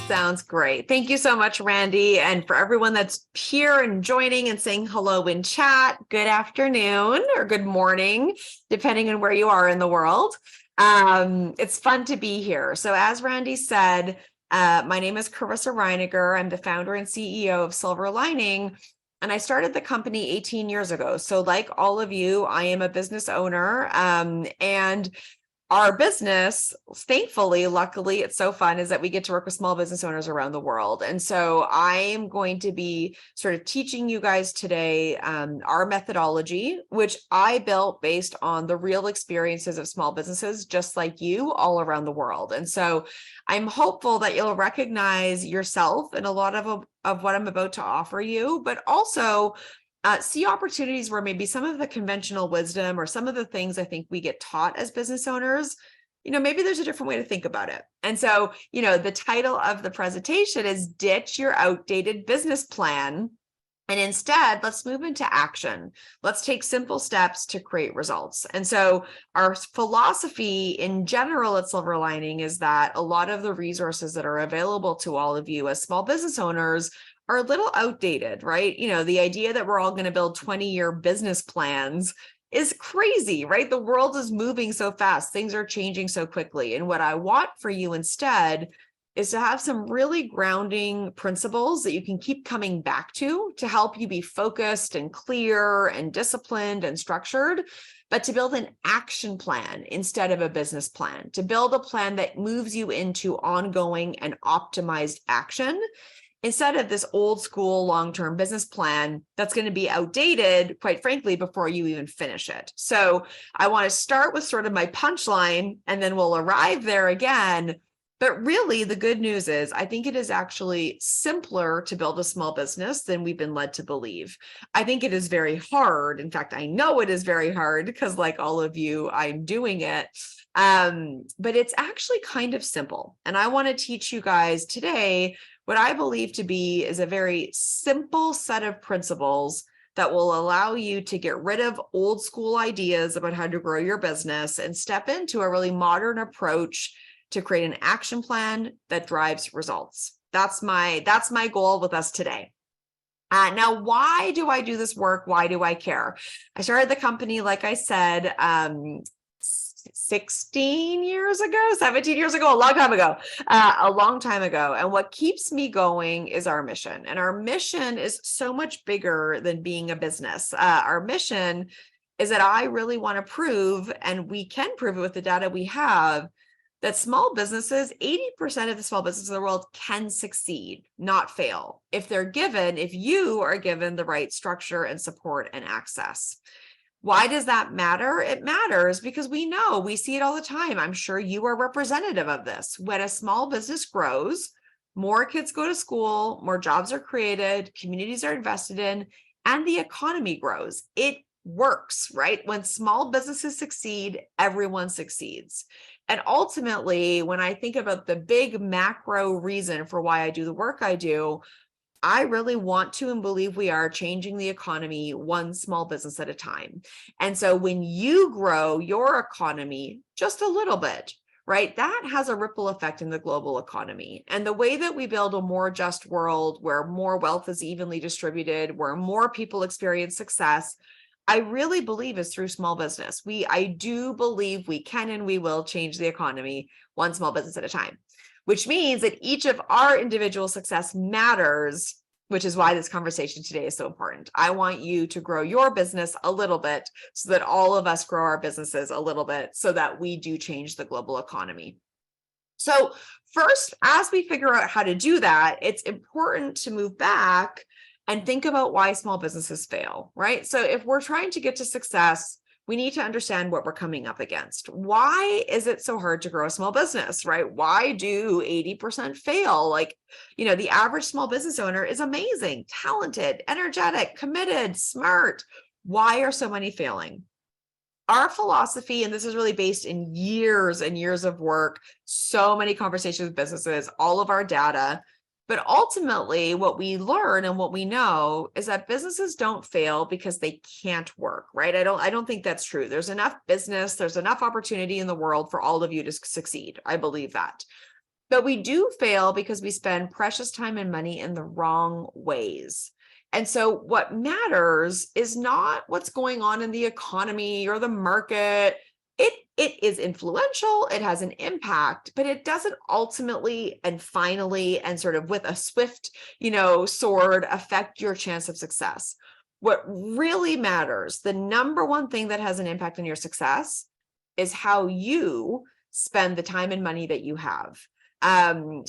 Sounds great. Thank you so much, Randy. And for everyone that's here and joining and saying hello in chat, good afternoon or good morning, depending on where you are in the world. It's fun to be here. So as Randy said, my name is Carissa Reiniger. I'm the founder and CEO of Silver Lining, and I started the company 18 years ago. So like all of you, I am a business owner, and our business, thankfully, luckily, it's so fun, is that we get to work with small business owners around the world. And so I am going to be sort of teaching you guys today our methodology, which I built based on the real experiences of small businesses just like you all around the world. And so I'm hopeful that you'll recognize yourself in a lot of what I'm about to offer you, but also see opportunities where maybe some of the conventional wisdom or some of the things I think we get taught as business owners, maybe there's a different way to think about it. And so, the title of the presentation is Ditch Your Outdated Business Plan. And instead, let's move into action. Let's take simple steps to create results. And so our philosophy in general at Silver Lining is that a lot of the resources that are available to all of you as small business owners are a little outdated, right? The idea that we're all going to build 20-year business plans is crazy, right? The world is moving so fast. Things are changing so quickly. And what I want for you instead is to have some really grounding principles that you can keep coming back to help you be focused and clear and disciplined and structured, but to build an action plan instead of a business plan, to build a plan that moves you into ongoing and optimized action, instead of this old school long-term business plan that's going to be outdated, quite frankly, before you even finish it. So I want to start with sort of my punchline, and then we'll arrive there again. But really, the good news is I think it is actually simpler to build a small business than we've been led to believe. I think it is very hard. In fact, I know it is very hard because, like all of you, I'm doing it. But it's actually kind of simple. And I want to teach you guys today what I believe to be is a very simple set of principles that will allow you to get rid of old school ideas about how to grow your business and step into a really modern approach to create an action plan that drives results. That's my goal with us today. Now, why do I do this work? Why do I care? I started the company, like I said, 17 years ago, a long time ago. And what keeps me going is our mission. And our mission is so much bigger than being a business. Our mission is that I really want to prove, and we can prove it with the data we have, that small businesses, 80% of the small businesses in the world can succeed, not fail, if you are given the right structure and support and access. Why does that matter? It matters because we see it all the time. I'm sure you are representative of this. When a small business grows, more kids go to school, more jobs are created, communities are invested in, and the economy grows. It works, right? When small businesses succeed, everyone succeeds. And ultimately, when I think about the big macro reason for why I do the work I do, I really want to and believe we are changing the economy one small business at a time. And so when you grow your economy just a little bit, right, that has a ripple effect in the global economy. And the way that we build a more just world where more wealth is evenly distributed, where more people experience success, I really believe is through small business. I do believe we can and we will change the economy one small business at a time, which means that each of our individual success matters, which is why this conversation today is so important. I want you to grow your business a little bit so that all of us grow our businesses a little bit so that we do change the global economy. So first, as we figure out how to do that, it's important to move back and think about why small businesses fail, right? So if we're trying to get to success, we need to understand what we're coming up against. Why is it so hard to grow a small business, right? Why do 80% fail? The average small business owner is amazing, talented, energetic, committed, smart. Why are so many failing? Our philosophy, and this is really based in years and years of work, so many conversations with businesses, all of our data, but ultimately what we learn and what we know is that businesses don't fail because they can't work, right? I don't think that's true. There's enough business, there's enough opportunity in the world for all of you to succeed. I believe that. But we do fail because we spend precious time and money in the wrong ways. And so what matters is not what's going on in the economy or the market. It is influential, it has an impact, but it doesn't ultimately and finally and sort of with a swift, sword affect your chance of success. What really matters, the number one thing that has an impact on your success, is how you spend the time and money that you have.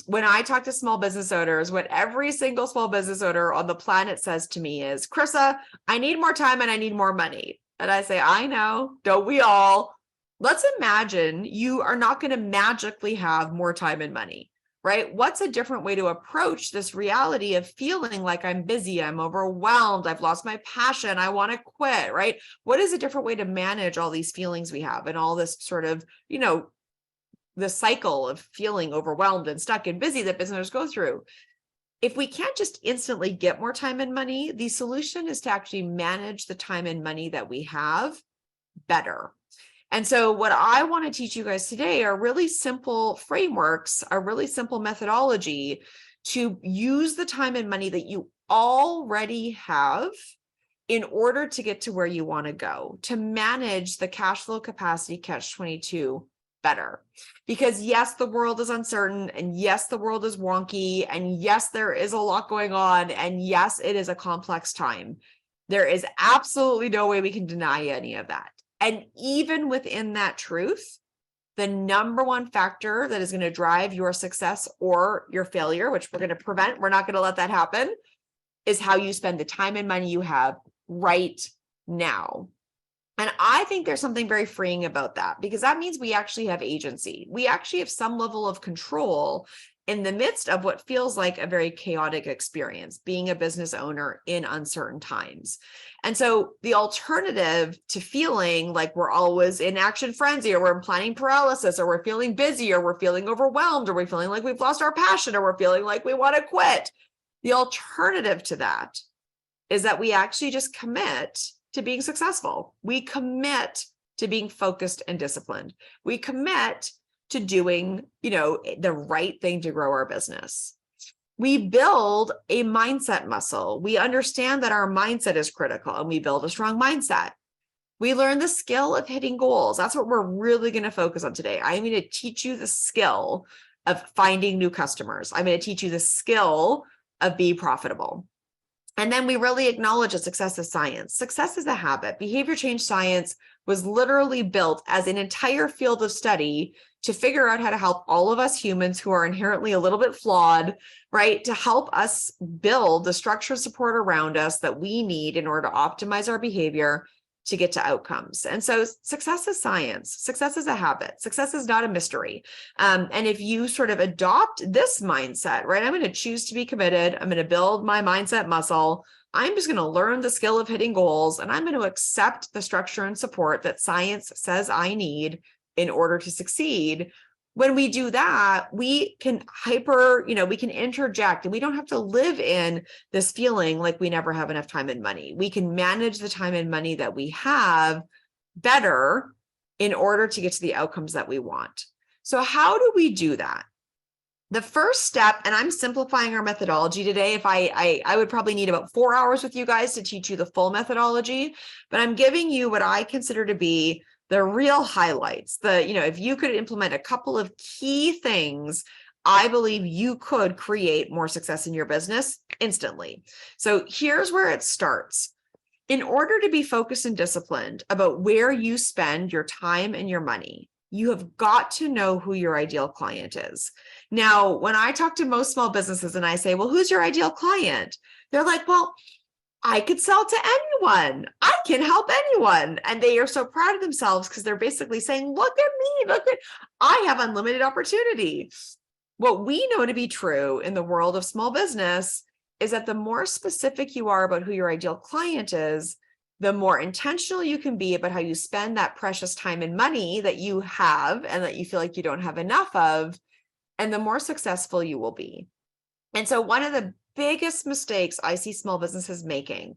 When I talk to small business owners, what every single small business owner on the planet says to me is, Carissa, I need more time and I need more money. And I say, I know, don't we all? Let's imagine you are not going to magically have more time and money, right? What's a different way to approach this reality of feeling like I'm busy, I'm overwhelmed, I've lost my passion, I want to quit, right? What is a different way to manage all these feelings we have and all this sort of, the cycle of feeling overwhelmed and stuck and busy that businesses go through? If we can't just instantly get more time and money, the solution is to actually manage the time and money that we have better. And so what I want to teach you guys today are really simple frameworks, a really simple methodology to use the time and money that you already have in order to get to where you want to go, to manage the cash flow capacity catch-22 better. Because yes, the world is uncertain, and yes, the world is wonky, and yes, there is a lot going on, and yes, it is a complex time. There is absolutely no way we can deny any of that. And even within that truth, the number one factor that is going to drive your success or your failure, which we're going to prevent, we're not going to let that happen, is how you spend the time and money you have right now. And I think there's something very freeing about that, because that means we actually have agency. We actually have some level of control in the midst of what feels like a very chaotic experience, being a business owner in uncertain times. And so the alternative to feeling like we're always in action frenzy, or we're in planning paralysis, or we're feeling busy, or we're feeling overwhelmed, or we're feeling like we've lost our passion, or we're feeling like we want to quit. The alternative to that is that we actually just commit to being successful. We commit to being focused and disciplined. We commit to doing, the right thing to grow our business. We build a mindset muscle. We understand that our mindset is critical, and we build a strong mindset. We learn the skill of hitting goals. That's what we're really going to focus on today. I'm going to teach you the skill of finding new customers. I'm going to teach you the skill of being profitable. And then we really acknowledge that success is science. Success is a habit. Behavior change science was literally built as an entire field of study to figure out how to help all of us humans who are inherently a little bit flawed, right? To help us build the structure and support around us that we need in order to optimize our behavior to get to outcomes. And so success is science. Success is a habit. Success is not a mystery. And if you sort of adopt this mindset, right? I'm going to choose to be committed. I'm going to build my mindset muscle. I'm just going to learn the skill of hitting goals, and I'm going to accept the structure and support that science says I need in order to succeed. When we do that, we can we can interject, and we don't have to live in this feeling like we never have enough time and money. We can manage the time and money that we have better in order to get to the outcomes that we want. So how do we do that? The first step, and I'm simplifying our methodology today. If I would probably need about 4 hours with you guys to teach you the full methodology, but I'm giving you what I consider to be the real highlights. If you could implement a couple of key things, I believe you could create more success in your business instantly. So here's where it starts. In order to be focused and disciplined about where you spend your time and your money, you have got to know who your ideal client is. Now, when I talk to most small businesses and I say, well, who's your ideal client? They're like, well, I could sell to anyone. I can help anyone. And they are so proud of themselves because they're basically saying, look at me, I have unlimited opportunity. What we know to be true in the world of small business is that the more specific you are about who your ideal client is, the more intentional you can be about how you spend that precious time and money that you have and that you feel like you don't have enough of, and the more successful you will be. And so one of the biggest mistakes I see small businesses making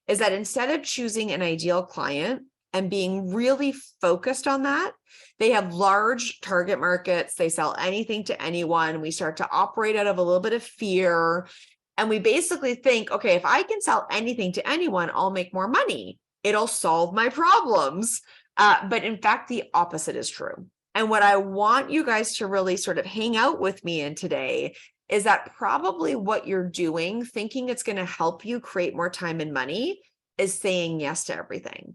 is that instead of choosing an ideal client, and being really focused on that. They have large target markets. They sell anything to anyone. We start to operate out of a little bit of fear. And we basically think, okay, if I can sell anything to anyone, I'll make more money. It'll solve my problems. But in fact, the opposite is true. And what I want you guys to really sort of hang out with me in today is that probably what you're doing, thinking it's going to help you create more time and money, is saying yes to everything.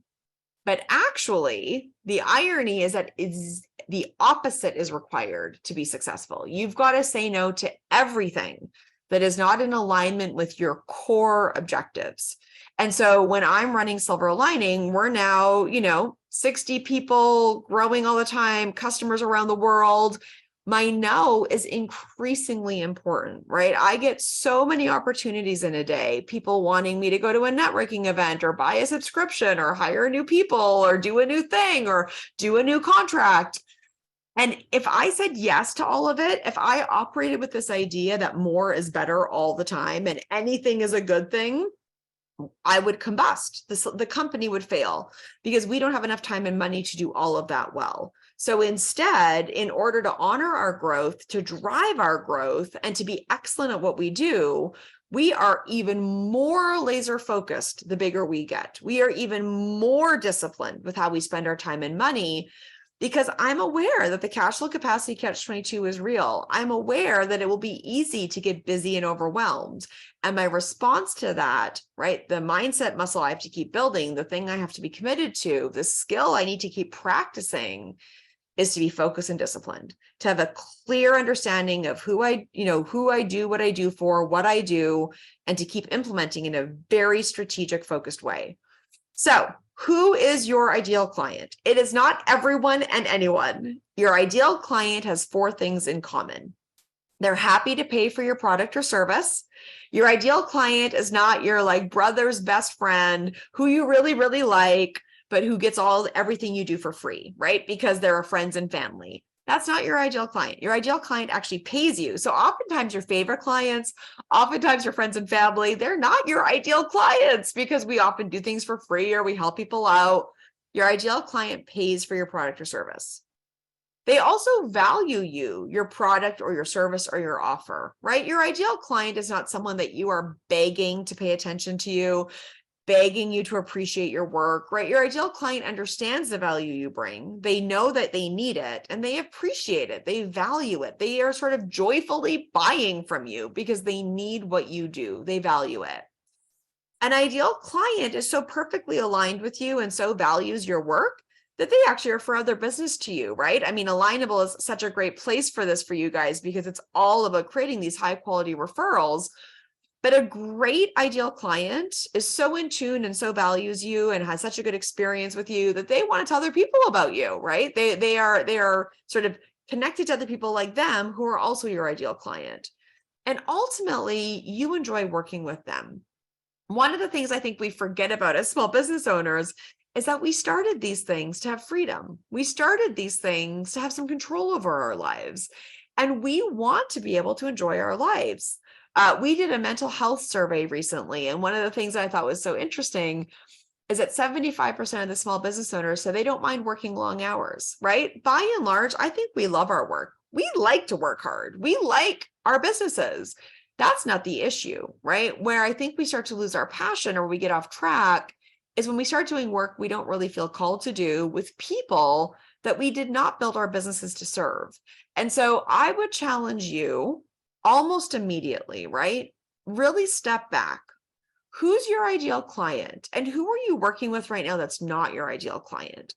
But actually, the irony is that the opposite is required to be successful. You've got to say no to everything that is not in alignment with your core objectives. And so when I'm running Silver Lining, we're now, 60 people growing all the time, customers around the world. My no is increasingly important, right? I get so many opportunities in a day, people wanting me to go to a networking event or buy a subscription or hire new people or do a new thing or do a new contract. And if I said yes to all of it, if I operated with this idea that more is better all the time and anything is a good thing, I would combust. The company would fail because we don't have enough time and money to do all of that well. So instead, in order to honor our growth, to drive our growth, and to be excellent at what we do, we are even more laser focused the bigger we get. We are even more disciplined with how we spend our time and money, because I'm aware that the cash flow capacity catch-22 is real. I'm aware that it will be easy to get busy and overwhelmed. And my response to that, right, the mindset muscle I have to keep building, the thing I have to be committed to, the skill I need to keep practicing, is to be focused and disciplined, to have a clear understanding of who I do, what I do for, what I do, and to keep implementing in a very strategic, focused way. So, who is your ideal client? It is not everyone and anyone. Your ideal client has 4 things in common. They're happy to pay for your product or service. Your ideal client is not your brother's best friend who you really, really like, but who gets everything you do for free, right? Because they're friends and family. That's not your ideal client. Your ideal client actually pays you. So oftentimes your favorite clients, oftentimes your friends and family, they're not your ideal clients because we often do things for free or we help people out. Your ideal client pays for your product or service. They also value you, your product or your service or your offer, right? Your ideal client is not someone that you are begging to pay attention to you, begging you to appreciate your work, right? Your ideal client understands the value you bring. They know that they need it and they appreciate it. They value it. They are sort of joyfully buying from you because they need what you do. They value it. An ideal client is so perfectly aligned with you and so values your work that they actually refer other business to you, right? I mean, Alignable is such a great place for this for you guys because it's all about creating these high quality referrals. But a great ideal client is so in tune and so values you and has such a good experience with you that they want to tell other people about you, right? They are sort of connected to other people like them who are also your ideal client. And ultimately, you enjoy working with them. One of the things I think we forget about as small business owners is that we started these things to have freedom. We started these things to have some control over our lives. And we want to be able to enjoy our lives. We did a mental health survey recently, and one of the things I thought was so interesting is that 75% of the small business owners said they don't mind working long hours, right? By and large, I think we love our work. We like to work hard. We like our businesses. That's not the issue, right? Where I think we start to lose our passion or we get off track is when we start doing work we don't really feel called to do with people that we did not build our businesses to serve. And so I would challenge you almost immediately, right? Really step back. Who's your ideal client? And who are you working with right now that's not your ideal client?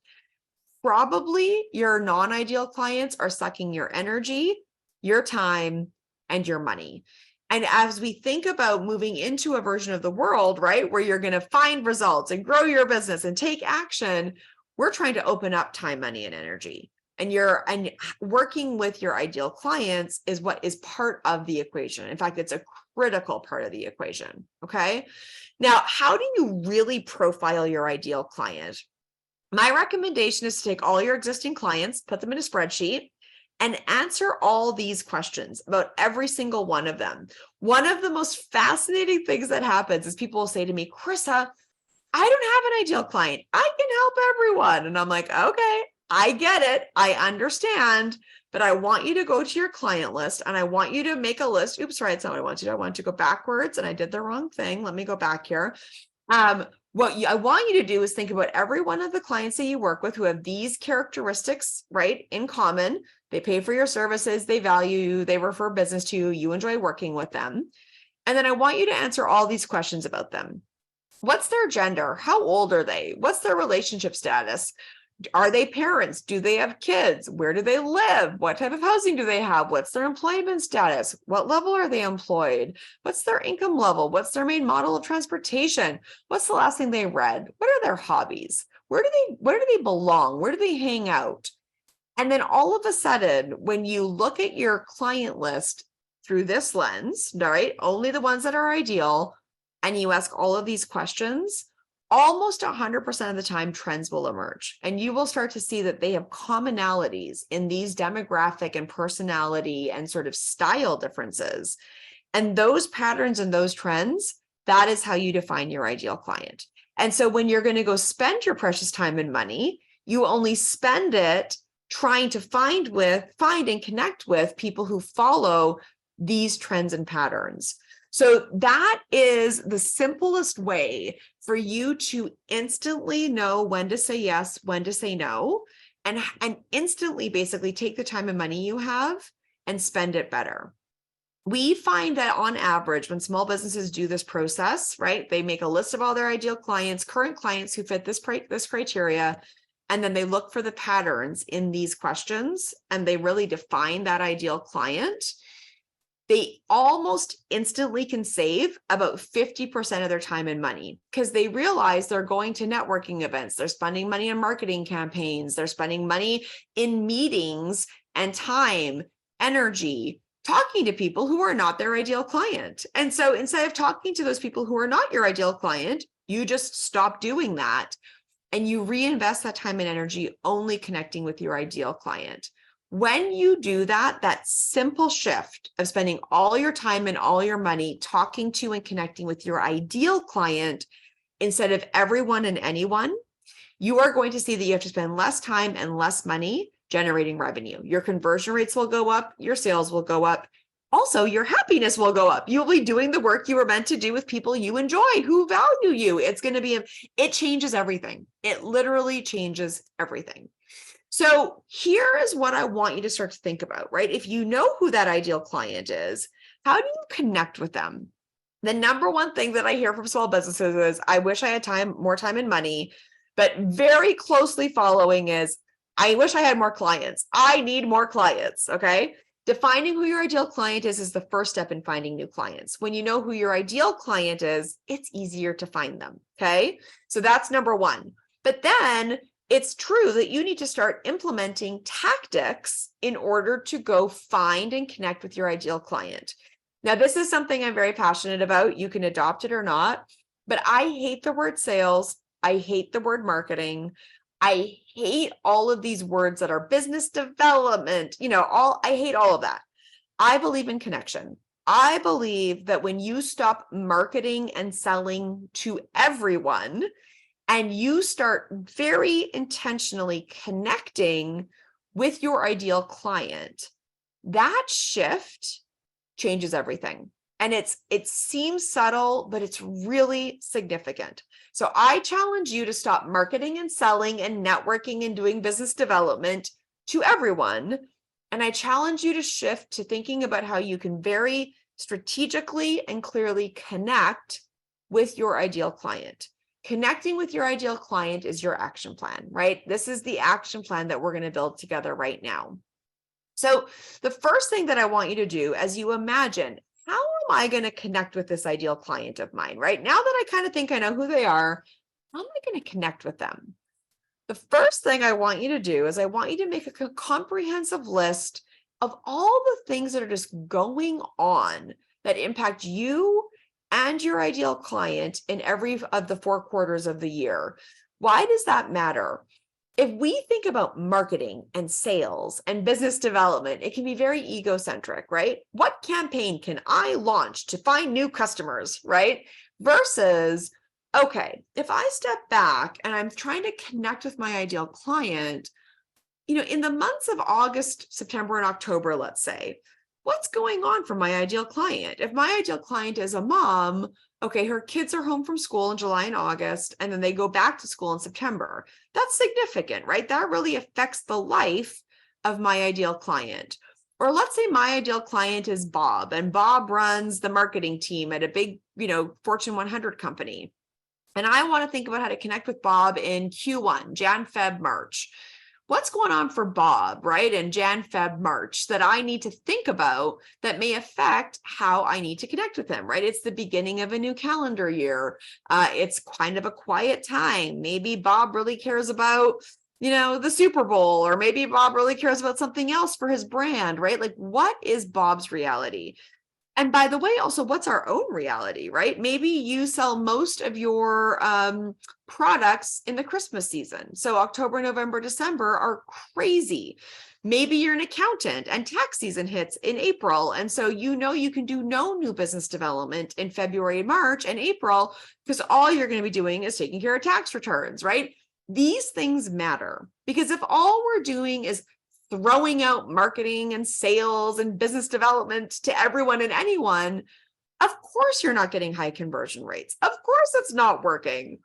Probably your non-ideal clients are sucking your energy, your time, and your money. And as we think about moving into a version of the world, right, where you're going to find results and grow your business and take action, we're trying to open up time, money, and energy. And working with your ideal clients is what is part of the equation. In fact, it's a critical part of the equation. Okay. Now, how do you really profile your ideal client? My recommendation is to take all your existing clients, put them in a spreadsheet, and answer all these questions about every single one of them. One of the most fascinating things that happens is people will say to me, Carissa, I don't have an ideal client. I can help everyone. And I'm like, okay, I get it. I understand, but I want you to go to your client list and I want you to make a list. Oops, sorry, that's not what I want to do. I want to go backwards and I did the wrong thing. Let me go back here. What I want you to do is think about every one of the clients that you work with who have these characteristics, right, in common. They pay for your services, they value you, they refer business to you, you enjoy working with them. And then I want you to answer all these questions about them. What's their gender? How old are they? What's their relationship status? Are they parents? Do they have kids? Where do they live? What type of housing do they have? What's their employment status? What level are they employed? What's their income level? What's their main model of transportation? What's the last thing they read? What are their hobbies? Where do they belong? Where do they hang out? And then all of a sudden, when you look at your client list through this lens, right, only the ones that are ideal, and you ask all of these questions, almost 100% of the time trends will emerge. And you will start to see that they have commonalities in these demographic and personality and sort of style differences. And those patterns and those trends, that is how you define your ideal client. And so when you're going to go spend your precious time and money, you only spend it trying to find and connect with people who follow these trends and patterns. So that is the simplest way for you to instantly know when to say yes, when to say no, and instantly basically take the time and money you have and spend it better. We find that on average, when small businesses do this process, right, they make a list of all their ideal clients, current clients who fit this criteria, and then they look for the patterns in these questions, and they really define that ideal client. They almost instantly can save about 50% of their time and money because they realize they're going to networking events. They're spending money on marketing campaigns. They're spending money in meetings and time, energy, talking to people who are not their ideal client. And so instead of talking to those people who are not your ideal client, you just stop doing that and you reinvest that time and energy only connecting with your ideal client. When you do that, that simple shift of spending all your time and all your money talking to and connecting with your ideal client instead of everyone and anyone, you are going to see that you have to spend less time and less money generating revenue. Your conversion rates will go up, your sales will go up. Also, your happiness will go up. You'll be doing the work you were meant to do with people you enjoy, who value you. It changes everything. It literally changes everything. So here is what I want you to start to think about, right? If you know who that ideal client is, how do you connect with them? The number one thing that I hear from small businesses is, I wish I had more time and money, but very closely following is, I wish I had more clients. I need more clients, okay? Defining who your ideal client is the first step in finding new clients. When you know who your ideal client is, it's easier to find them, okay? So that's number one. But then it's true that you need to start implementing tactics in order to go find and connect with your ideal client. Now, this is something I'm very passionate about. You can adopt it or not, but I hate the word sales. I hate the word marketing. I hate all of these words that are business development, I hate all of that. I believe in connection. I believe that when you stop marketing and selling to everyone, and you start very intentionally connecting with your ideal client, that shift changes everything. And it seems subtle, but it's really significant. So I challenge you to stop marketing and selling and networking and doing business development to everyone. And I challenge you to shift to thinking about how you can very strategically and clearly connect with your ideal client. Connecting with your ideal client is your action plan, right? This is the action plan that we're going to build together right now. So the first thing that I want you to do, as you imagine, how am I going to connect with this ideal client of mine, right? Now that I kind of think I know who they are, how am I going to connect with them? The first thing I want you to do is I want you to make a comprehensive list of all the things that are just going on that impact you and your ideal client in every of the 4 quarters of the year. Why does that matter? If we think about marketing and sales and business development, it can be very egocentric, right? What campaign can I launch to find new customers, right? Versus okay, if I step back and I'm trying to connect with my ideal client, in the months of August, September, and October, let's say, what's going on for my ideal client? If my ideal client is a mom, okay, her kids are home from school in July and August, and then they go back to school in September. That's significant, right? That really affects the life of my ideal client. Or let's say my ideal client is Bob, and Bob runs the marketing team at a big, Fortune 100 company. And I want to think about how to connect with Bob in Q1, Jan, Feb, March. What's going on for Bob, right? In Jan, Feb, March that I need to think about that may affect how I need to connect with him, right? It's the beginning of a new calendar year. It's kind of a quiet time. Maybe Bob really cares about, the Super Bowl, or maybe Bob really cares about something else for his brand, right? Like, what is Bob's reality? And by the way, also, what's our own reality, right? Maybe you sell most of your products in the Christmas season. So October, November, December are crazy. Maybe you're an accountant and tax season hits in April. And so you can do no new business development in February, March, and April, because all you're going to be doing is taking care of tax returns, right? These things matter, because if all we're doing is throwing out marketing and sales and business development to everyone and anyone, of course you're not getting high conversion rates. Of course it's not working.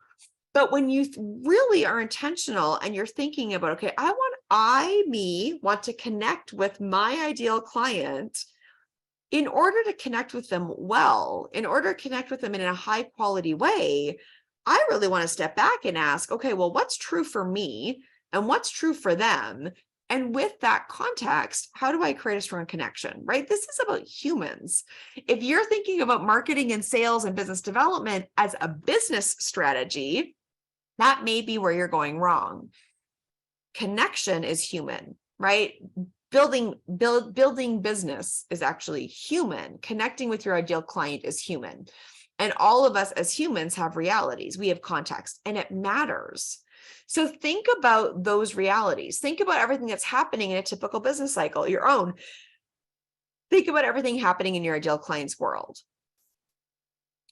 But when you really are intentional and you're thinking about, okay, I want to connect with my ideal client, in order to connect with them well, in order to connect with them in a high quality way, I really want to step back and ask, okay, well, what's true for me and what's true for them? And with that context, how do I create a strong connection, right? This is about humans. If you're thinking about marketing and sales and business development as a business strategy, that may be where you're going wrong. Connection is human, right? Building business is actually human. Connecting with your ideal client is human. And all of us as humans have realities. We have context, and it matters. So think about those realities. Think about everything that's happening in a typical business cycle, your own. Think about everything happening in your ideal client's world.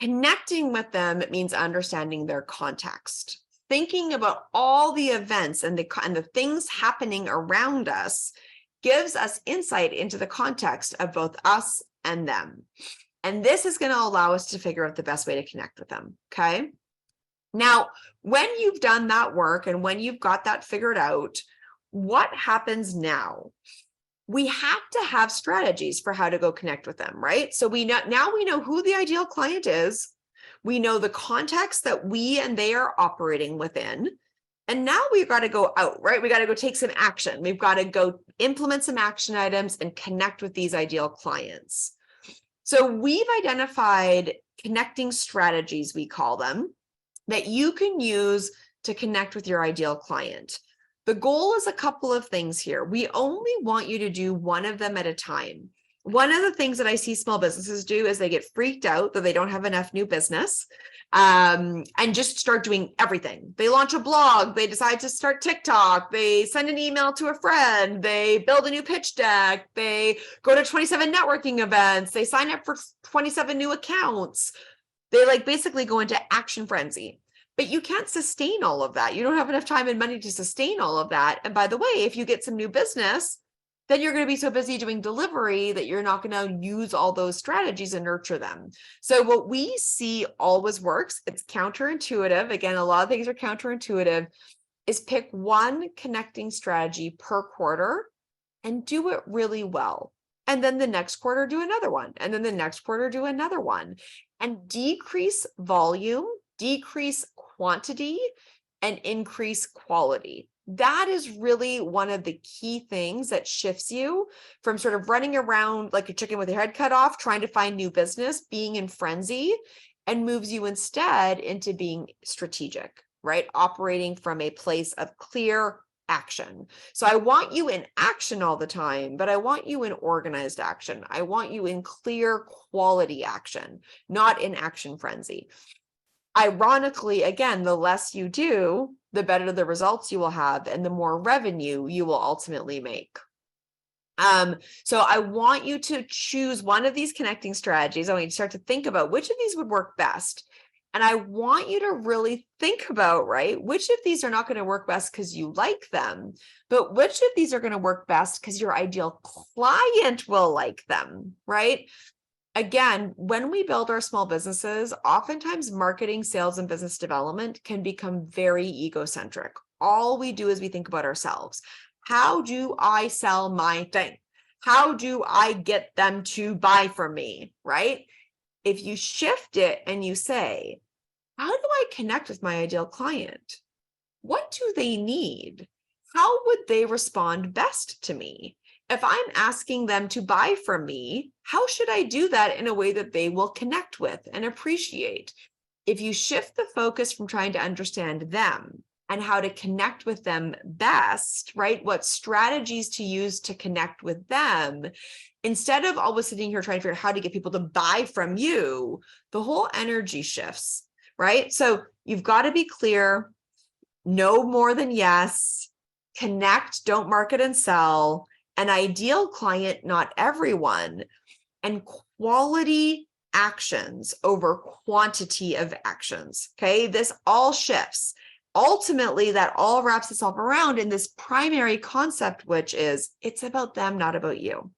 Connecting with them means understanding their context. Thinking about all the events and the things happening around us gives us insight into the context of both us and them. And this is going to allow us to figure out the best way to connect with them, okay? Now, when you've done that work and when you've got that figured out, what happens now? We have to have strategies for how to go connect with them, right? So we know who the ideal client is. We know the context that we and they are operating within. And now we've got to go out, right? We got to go take some action. We've got to go implement some action items and connect with these ideal clients. So we've identified connecting strategies, we call them, that you can use to connect with your ideal client. The goal is a couple of things here. We only want you to do one of them at a time. One of the things that I see small businesses do is they get freaked out that they don't have enough new business, and just start doing everything. They launch a blog, they decide to start TikTok, they send an email to a friend, they build a new pitch deck, they go to 27 networking events, they sign up for 27 new accounts. They basically go into action frenzy. But you can't sustain all of that. You don't have enough time and money to sustain all of that. And by the way, if you get some new business, then you're going to be so busy doing delivery that you're not going to use all those strategies and nurture them. So what we see always works. It's counterintuitive. Again, a lot of things are counterintuitive, is pick one connecting strategy per quarter and do it really well. And then the next quarter, do another one. And then the next quarter, do another one. And decrease volume, decrease quantity, and increase quality. That is really one of the key things that shifts you from sort of running around like a chicken with your head cut off, trying to find new business, being in frenzy, and moves you instead into being strategic, right? Operating from a place of clear action. So I want you in action all the time, but I want you in organized action. I want you in clear quality action, not in action frenzy. Ironically, again, the less you do, the better the results you will have and the more revenue you will ultimately make. So I want you to choose one of these connecting strategies. I want you to start to think about which of these would work best. And I want you to really think about, right, which of these are not going to work best because you like them, but which of these are going to work best because your ideal client will like them, right? Again, when we build our small businesses, oftentimes marketing, sales, and business development can become very egocentric. All we do is we think about ourselves. How do I sell my thing? How do I get them to buy from me, right? If you shift it and you say, how do I connect with my ideal client? What do they need? How would they respond best to me? If I'm asking them to buy from me, how should I do that in a way that they will connect with and appreciate? If you shift the focus from trying to understand them and how to connect with them best, right? What strategies to use to connect with them, instead of always sitting here trying to figure out how to get people to buy from you, the whole energy shifts, right? So you've got to be clear, no more than yes, connect, don't market and sell, an ideal client, not everyone, and quality actions over quantity of actions. Okay, this all shifts. Ultimately, that all wraps itself around in this primary concept, which is it's about them, not about you.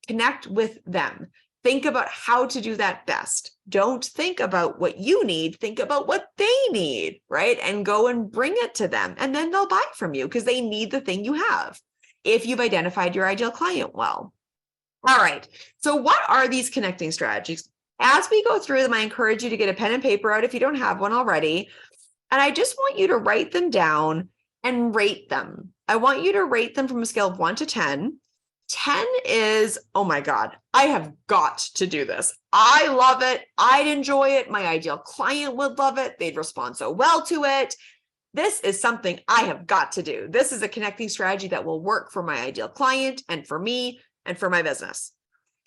Connect with them. Think about how to do that best. Don't think about what you need. Think about what they need, right? And go and bring it to them. And then they'll buy from you because they need the thing you have if you've identified your ideal client well. All right. So what are these connecting strategies? As we go through them, I encourage you to get a pen and paper out if you don't have one already. And I just want you to write them down and rate them. I want you to rate them from a scale of 1 to 10. 10 is, oh my God, I have got to do this. I love it. I'd enjoy it. My ideal client would love it. They'd respond so well to it. This is something I have got to do. This is a connecting strategy that will work for my ideal client and for me and for my business.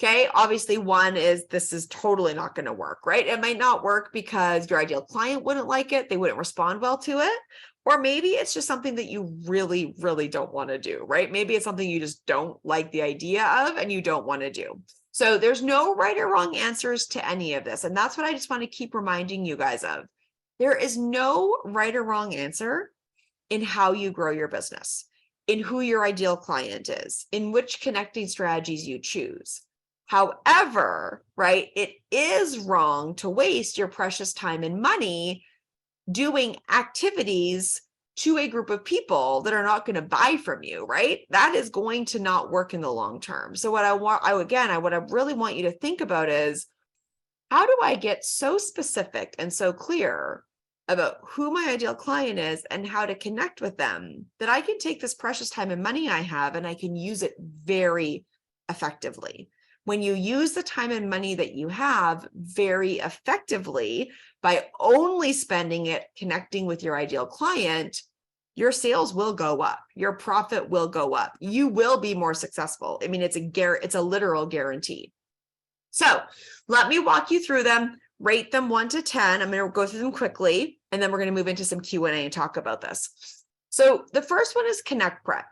Okay. Obviously, 1 is this is totally not going to work, right? It might not work because your ideal client wouldn't like it. They wouldn't respond well to it. Or maybe it's just something that you really, really don't want to do, right? Maybe it's something you just don't like the idea of and you don't want to do. So there's no right or wrong answers to any of this. And that's what I just want to keep reminding you guys of. There is no right or wrong answer in how you grow your business, in who your ideal client is, in which connecting strategies you choose. However, right, it is wrong to waste your precious time and money doing activities to a group of people that are not going to buy from you, right? That is going to not work in the long term. So what I really want you to think about is, how do I get so specific and so clear about who my ideal client is and how to connect with them that I can take this precious time and money I have and I can use it very effectively? When you use the time and money that you have very effectively by only spending it connecting with your ideal client, your sales will go up. Your profit will go up. You will be more successful. I mean, it's a literal guarantee. So let me walk you through them, rate them 1 to 10. I'm going to go through them quickly, and then we're going to move into some Q&A and talk about this. So the first one is Connect Prep.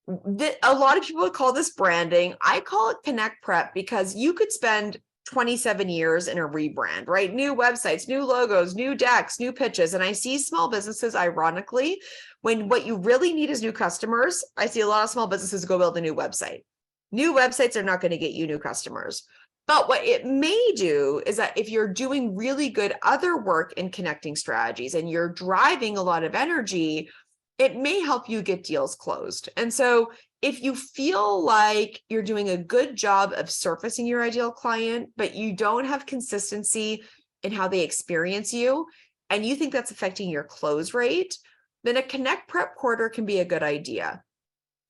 A lot of people would call this branding. I call it Connect Prep because you could spend 27 years in a rebrand, right? New websites, new logos, new decks, new pitches. And I see small businesses, ironically, when what you really need is new customers, I see a lot of small businesses go build a new website. New websites are not going to get you new customers. But what it may do is that if you're doing really good other work in connecting strategies and you're driving a lot of energy, it may help you get deals closed. And so if you feel like you're doing a good job of surfacing your ideal client, but you don't have consistency in how they experience you, and you think that's affecting your close rate, then a Connect Prep quarter can be a good idea.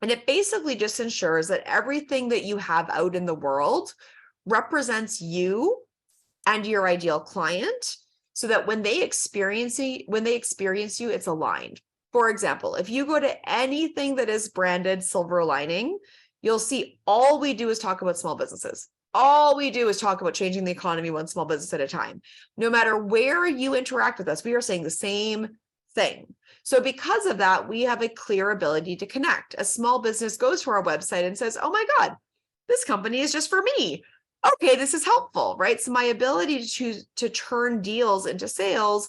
And it basically just ensures that everything that you have out in the world represents you and your ideal client so that when they experience you, it's aligned. For example, if you go to anything that is branded Silver Lining, you'll see all we do is talk about small businesses. All we do is talk about changing the economy one small business at a time. No matter where you interact with us, we are saying the same thing. So because of that, we have a clear ability to connect. A small business goes to our website and says, oh my God, this company is just for me. okay, this is helpful, right? So my ability to choose to turn deals into sales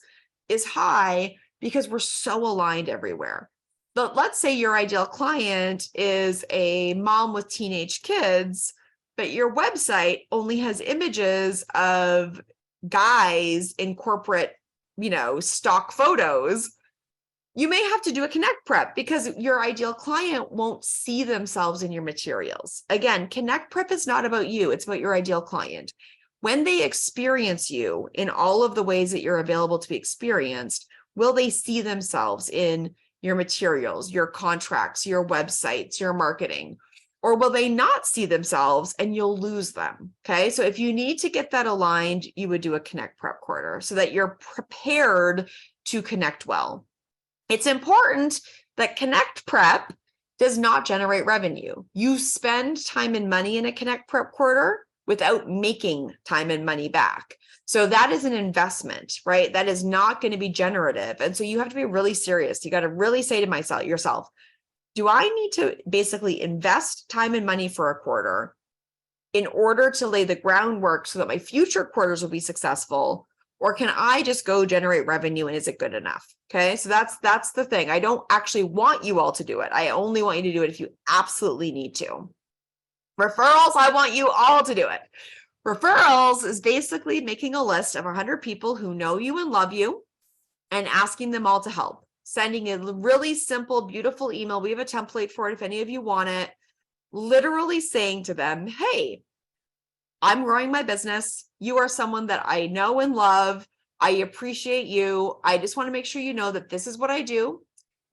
is high because we're so aligned everywhere. But let's say your ideal client is a mom with teenage kids, but your website only has images of guys in corporate, stock photos. You may have to do a connect prep because your ideal client won't see themselves in your materials. Again, connect prep is not about you, it's about your ideal client. When they experience you in all of the ways that you're available to be experienced, will they see themselves in your materials, your contracts, your websites, your marketing? Or will they not see themselves and you'll lose them? Okay. So if you need to get that aligned, you would do a connect prep quarter so that you're prepared to connect well. It's important that connect prep does not generate revenue. You spend time and money in a connect prep quarter without making time and money back. So that is an investment, right? That is not going to be generative. And so you have to be really serious. You got to really say to yourself, do I need to basically invest time and money for a quarter in order to lay the groundwork so that my future quarters will be successful? Or can I just go generate revenue and is it good enough? Okay, so that's the thing. I don't actually want you all to do it. I only want you to do it if you absolutely need to. Referrals, I want you all to do it. Referrals is basically making a list of 100 people who know you and love you and asking them all to help. Sending a really simple, beautiful email. We have a template for it if any of you want it. Literally saying to them, hey, I'm growing my business. You are someone that I know and love. I appreciate you. I just want to make sure you know that this is what I do.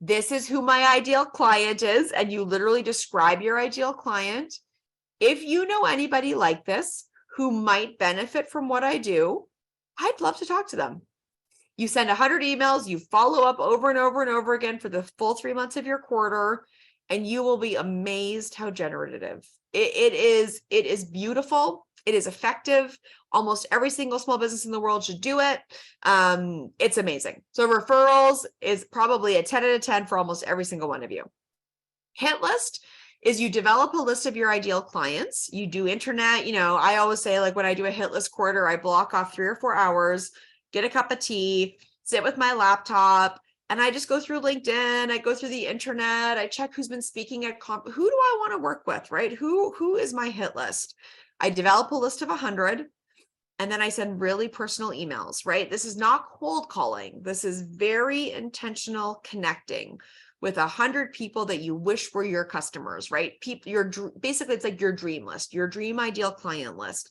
This is who my ideal client is. And you literally describe your ideal client. If you know anybody like this who might benefit from what I do, I'd love to talk to them. You send 100 emails, you follow up over and over and over again for the full 3 months of your quarter, and you will be amazed how generative. It is beautiful. It is effective. Almost every single small business in the world should do it. It's amazing. So referrals is probably a 10 out of 10 for almost every single one of you. Hit list is you develop a list of your ideal clients. You do internet, I always say, like, when I do a hit list quarter, I block off 3 or 4 hours, get a cup of tea, sit with my laptop, and I just go through LinkedIn. I go through the internet. I check who's been speaking at who do I want to work with, right? Who is my hit list? I develop a list of 100, and then I send really personal emails, right? This is not cold calling. This is very intentional connecting with 100 people that you wish were your customers, right? Basically, it's like your dream list, your dream ideal client list.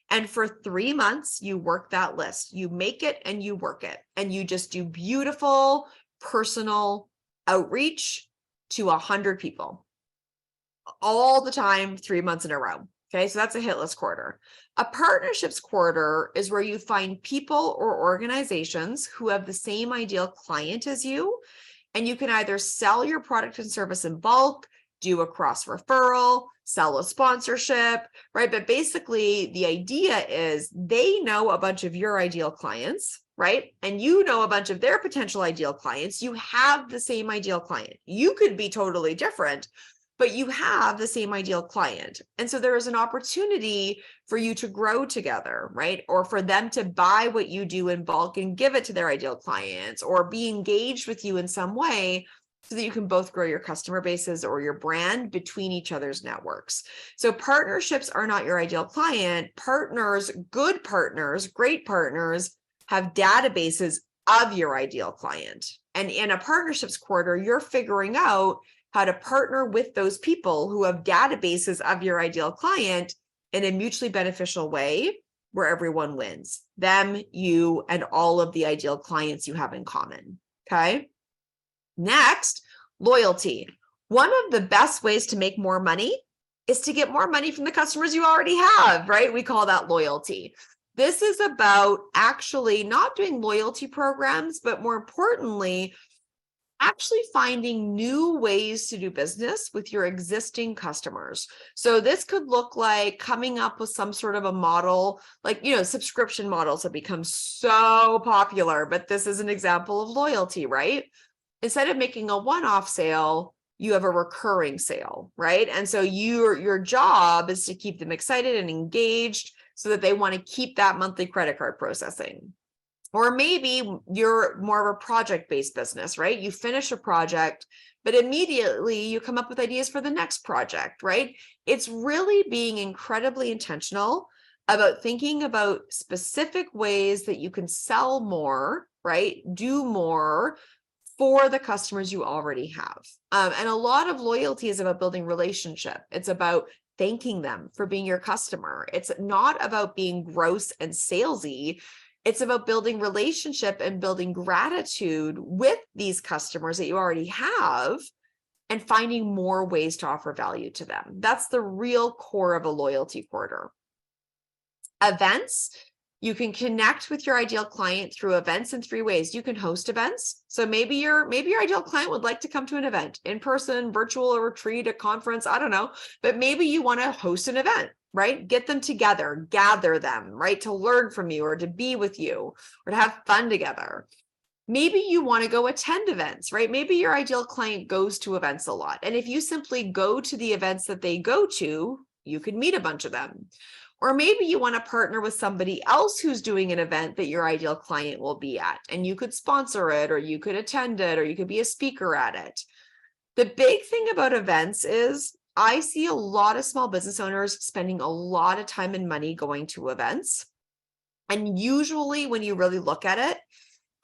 And for 3 months, you work that list. You make it and you work it. And you just do beautiful personal outreach to 100 people all the time, 3 months in a row. Okay, so that's a hit list quarter. A partnerships quarter is where you find people or organizations who have the same ideal client as you, and you can either sell your product and service in bulk, do a cross referral, sell a sponsorship, right? But basically the idea is they know a bunch of your ideal clients, right? And you know a bunch of their potential ideal clients. You have the same ideal client. You could be totally different, but you have the same ideal client. And so there is an opportunity for you to grow together, right? Or for them to buy what you do in bulk and give it to their ideal clients, or be engaged with you in some way so that you can both grow your customer bases or your brand between each other's networks. So partnerships are not your ideal client. Partners, good partners, great partners, have databases of your ideal client. And in a partnerships quarter, you're figuring out how to partner with those people who have databases of your ideal client in a mutually beneficial way where everyone wins, them, you, and all of the ideal clients you have in common. Okay. Next, loyalty. One of the best ways to make more money is to get more money from the customers you already have, right? We call that loyalty. This is about actually not doing loyalty programs, but more importantly, actually finding new ways to do business with your existing customers. So this could look like coming up with some sort of a model, like, subscription models have become so popular, but this is an example of loyalty, right? Instead of making a one-off sale, you have a recurring sale, right? And so your job is to keep them excited and engaged so that they want to keep that monthly credit card processing. Or maybe you're more of a project-based business, right? You finish a project, but immediately you come up with ideas for the next project, right? It's really being incredibly intentional about thinking about specific ways that you can sell more, right? Do more for the customers you already have. And a lot of loyalty is about building relationship. It's about thanking them for being your customer. It's not about being gross and salesy. It's about building relationship and building gratitude with these customers that you already have and finding more ways to offer value to them. That's the real core of a loyalty quarter. Events. You can connect with your ideal client through events in 3 ways. You can host events. So maybe your ideal client would like to come to an event in person, virtual, a retreat, a conference, I don't know, but maybe you want to host an event, right? Get them together, gather them, right? To learn from you or to be with you or to have fun together. Maybe you want to go attend events, right? Maybe your ideal client goes to events a lot. And if you simply go to the events that they go to, you could meet a bunch of them. Or maybe you want to partner with somebody else who's doing an event that your ideal client will be at, and you could sponsor it, or you could attend it, or you could be a speaker at it. The big thing about events is I see a lot of small business owners spending a lot of time and money going to events. And usually when you really look at it,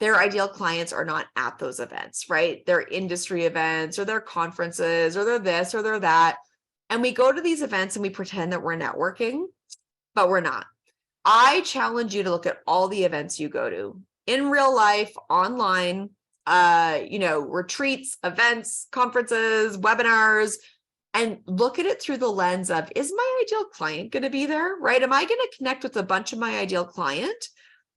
their ideal clients are not at those events, right? They're industry events or they're conferences or they're this or they're that. And we go to these events and we pretend that we're networking, but we're not. I challenge you to look at all the events you go to in real life, online, retreats, events, conferences, webinars, and look at it through the lens of, is my ideal client going to be there, right? Am I going to connect with a bunch of my ideal client?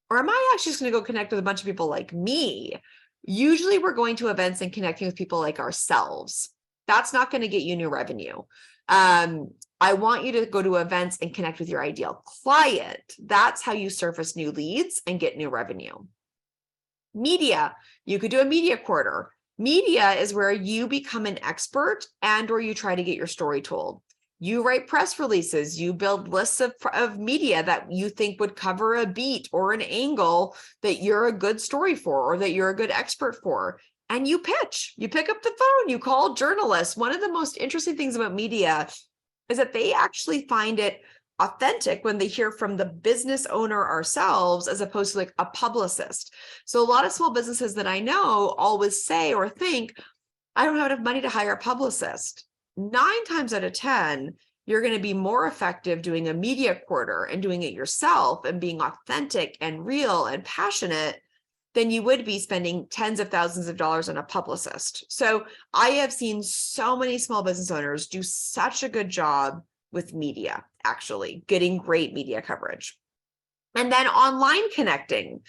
Or am I actually just going to go connect with a bunch of people like me? Usually we're going to events and connecting with people like ourselves. That's not going to get you new revenue. I want you to go to events and connect with your ideal client. That's how you surface new leads and get new revenue. Media, you could do a media quarter. Media is where you become an expert and or you try to get your story told. You write press releases, you build lists of media that you think would cover a beat or an angle that you're a good story for or that you're a good expert for. And you pitch, you pick up the phone, you call journalists. One of the most interesting things about media is that they actually find it authentic when they hear from the business owner ourselves, as opposed to like a publicist. So a lot of small businesses that I know always say or think, I don't have enough money to hire a publicist. 9 times out of 10, you're going to be more effective doing a media quarter and doing it yourself and being authentic and real and passionate than you would be spending tens of thousands of dollars on a publicist. So I have seen so many small business owners do such a good job with media, actually getting great media coverage. And then online connecting.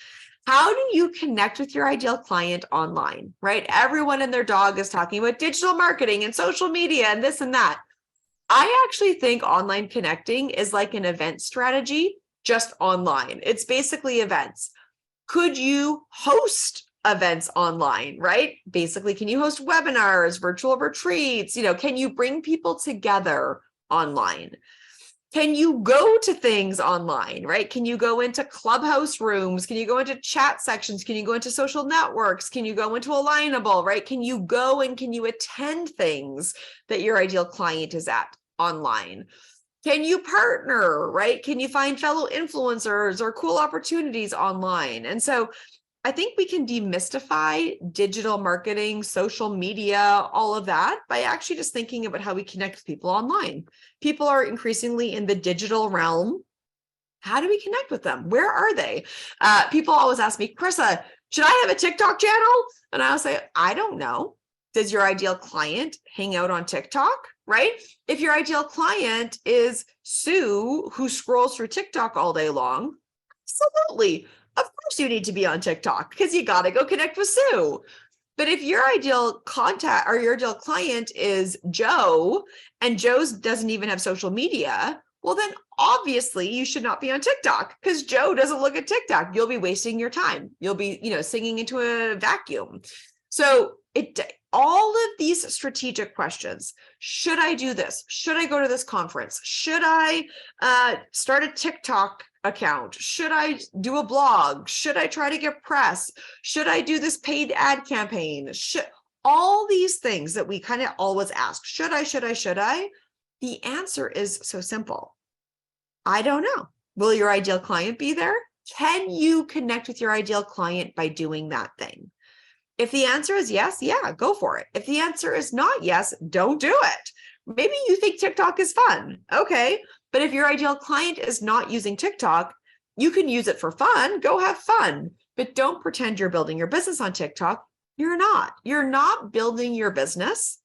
How do you connect with your ideal client online, right? Everyone and their dog is talking about digital marketing and social media and this and that. I actually think online connecting is like an event strategy, just online. It's basically events. Could you host events online, right? Basically, can you host webinars, virtual retreats? Can you bring people together online? Can you go to things online, right? Can you go into Clubhouse rooms? Can you go into chat sections? Can you go into social networks? Can you go into Alignable, right? Can you go and can you attend things that your ideal client is at online? Can you partner, right? Can you find fellow influencers or cool opportunities online? And so I think we can demystify digital marketing, social media, all of that by actually just thinking about how we connect with people online. People are increasingly in the digital realm. How do we connect with them? Where are they? People always ask me, Carissa, should I have a TikTok channel? And I'll say, I don't know. Does your ideal client hang out on TikTok, right? If your ideal client is Sue, who scrolls through TikTok all day long, absolutely. Of course you need to be on TikTok because you got to go connect with Sue. But if your ideal contact or your ideal client is Joe and Joe's doesn't even have social media, well, then obviously you should not be on TikTok because Joe doesn't look at TikTok. You'll be wasting your time. You'll be, singing into a vacuum. So All of these strategic questions. Should I do this? Should I go to this conference? Should I start a TikTok account? Should I do a blog? Should I try to get press? Should I do this paid ad campaign? All these things that we kind of always ask, should I? The answer is so simple. I don't know. Will your ideal client be there? Can you connect with your ideal client by doing that thing? If the answer is yes, yeah, go for it. If the answer is not yes, don't do it. Maybe you think TikTok is fun. Okay. But if your ideal client is not using TikTok, you can use it for fun. Go have fun. But don't pretend you're building your business on TikTok. You're not. You're not building your business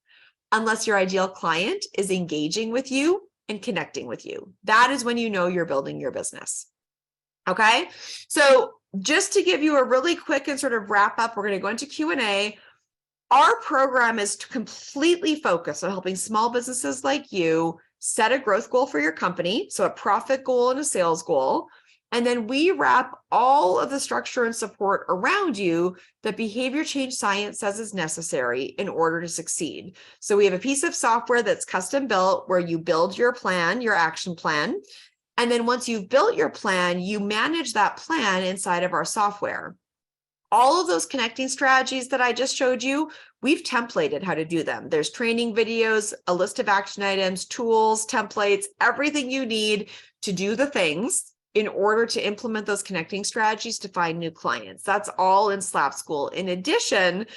unless your ideal client is engaging with you and connecting with you. That is when you know you're building your business. Okay. So just to give you a really quick and sort of wrap up, we're going to go into Q&A. Our program is completely focused on helping small businesses like you set a growth goal for your company. So a profit goal and a sales goal. And then we wrap all of the structure and support around you that behavior change science says is necessary in order to succeed. So we have a piece of software that's custom built where you build your plan, your action plan. And then once you've built your plan, you manage that plan inside of our software. All of those connecting strategies that I just showed you, we've templated how to do them. There's training videos, a list of action items, tools, templates, everything you need to do the things in order to implement those connecting strategies to find new clients. That's all in SLAP School. In addition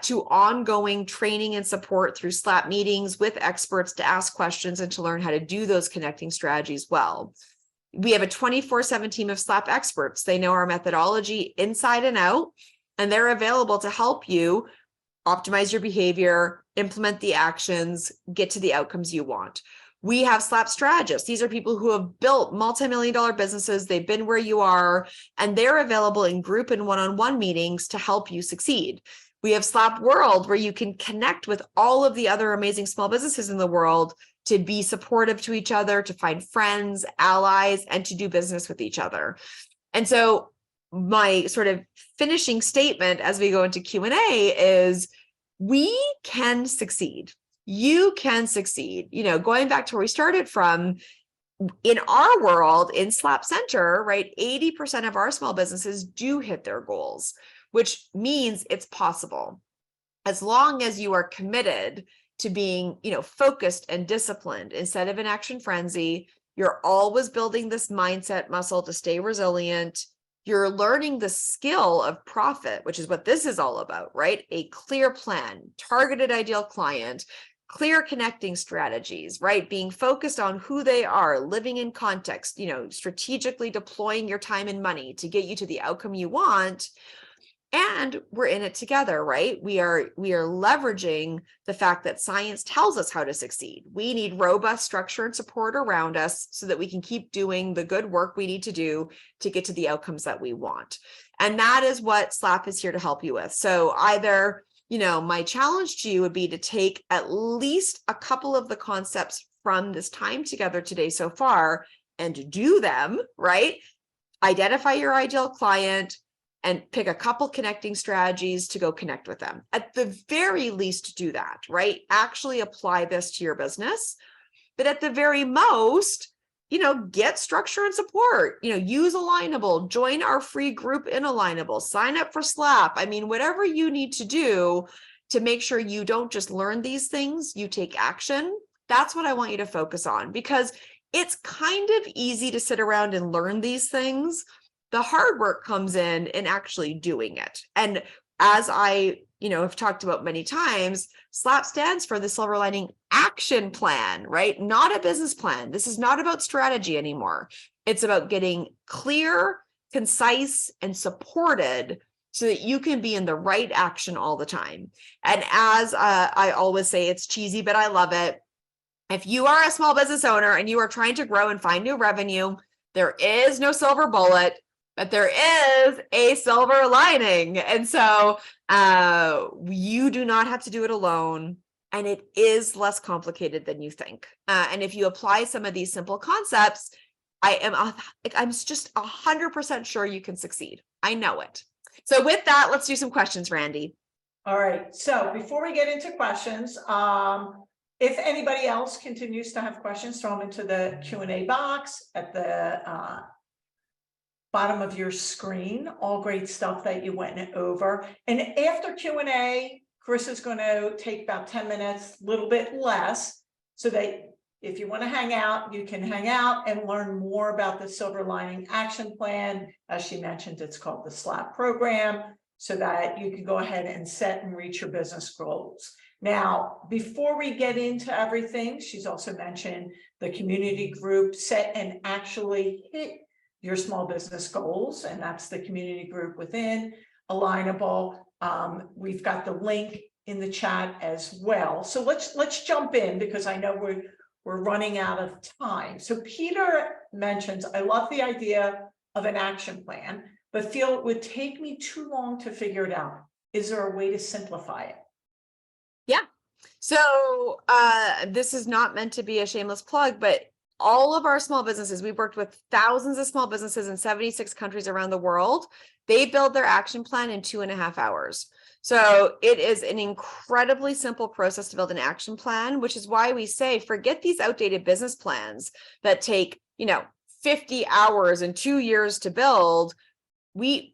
to ongoing training and support through SLAP meetings with experts to ask questions and to learn how to do those connecting strategies well. We have a 24/7 team of SLAP experts. They know our methodology inside and out, and they're available to help you optimize your behavior, implement the actions, get to the outcomes you want. We have SLAP strategists. These are people who have built multi-million-dollar businesses. They've been where you are, and they're available in group and one-on-one meetings to help you succeed. We have SLAP World, where you can connect with all of the other amazing small businesses in the world to be supportive to each other, to find friends, allies, and to do business with each other. And so my sort of finishing statement as we go into Q&A is we can succeed. You can succeed. You know, going back to where we started from, in our world, in SLAP Center, right, 80% of our small businesses do hit their goals, which means it's possible. As long as you are committed to being, focused and disciplined instead of an action frenzy, you're always building this mindset muscle to stay resilient. You're learning the skill of profit, which is what this is all about, right? A clear plan, targeted ideal client, clear connecting strategies, right? Being focused on who they are, living in context, strategically deploying your time and money to get you to the outcome you want. And we're in it together, right? We are leveraging the fact that science tells us how to succeed. We need robust structure and support around us so that we can keep doing the good work we need to do to get to the outcomes that we want. And that is what SLAP is here to help you with. So either, my challenge to you would be to take at least a couple of the concepts from this time together today so far and do them, right? Identify your ideal client, and pick a couple connecting strategies to go connect with them. At the very least, do that, right? Actually apply this to your business. But at the very most, get structure and support, use Alignable, join our free group in Alignable, sign up for SLAP. I mean, whatever you need to do to make sure you don't just learn these things, you take action. That's what I want you to focus on, because it's kind of easy to sit around and learn these things. The hard work comes in actually doing it. And as I, have talked about many times, SLAP stands for the Silver Lining Action Plan, right? Not a business plan. This is not about strategy anymore. It's about getting clear, concise, and supported so that you can be in the right action all the time. And as I always say, it's cheesy, but I love it. If you are a small business owner and you are trying to grow and find new revenue, there is no silver bullet, but there is a silver lining. And so you do not have to do it alone. And it is less complicated than you think. And if you apply some of these simple concepts, I'm just 100% sure you can succeed. I know it. So with that, let's do some questions, Randy. All right, so before we get into questions, if anybody else continues to have questions, throw them into the Q&A box at the bottom of your screen. All great stuff that you went over. And after Q&A, Carissa's going to take about 10 minutes, a little bit less, so that if you want to hang out, you can hang out and learn more about the Silver Lining Action Plan. As she mentioned, it's called the SLAP program, so that you can go ahead and set and reach your business goals. Now, before we get into everything, she's also mentioned the community group, set and actually hit your small business goals. And that's the community group within Alignable. We've got the link in the chat as well. So let's jump in, because I know we're running out of time. So Peter mentions, I love the idea of an action plan, but feel it would take me too long to figure it out. Is there a way to simplify it? Yeah. So this is not meant to be a shameless plug, but all of our small businesses, we've worked with thousands of small businesses in 76 countries around the world. They build their action plan in 2.5 hours. So it is an incredibly simple process to build an action plan, which is why we say, forget these outdated business plans that take, 50 hours and 2 years to build.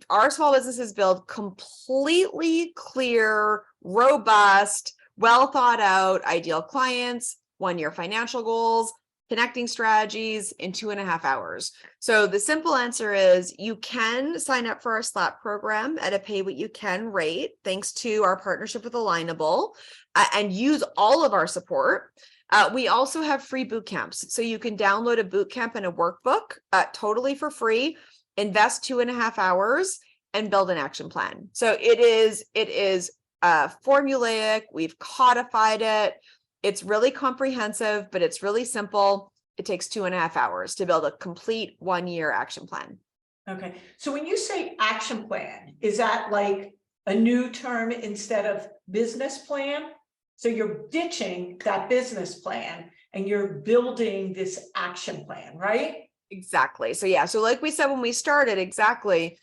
Our small businesses build completely clear, robust, well thought out ideal clients, 1-year financial goals, connecting strategies in 2.5 hours. So the simple answer is you can sign up for our SLAP program at a pay what you can rate, thanks to our partnership with Alignable, and use all of our support. We also have free boot camps. So you can download a boot camp and a workbook totally for free, invest 2.5 hours and build an action plan. So it is formulaic. We've codified it. It's really comprehensive, but it's really simple. It takes 2.5 hours to build a complete 1-year action plan. Okay. So when you say action plan, is that like a new term instead of business plan? So you're ditching that business plan and you're building this action plan, right? Exactly. So yeah, so like we said when we started, exactly.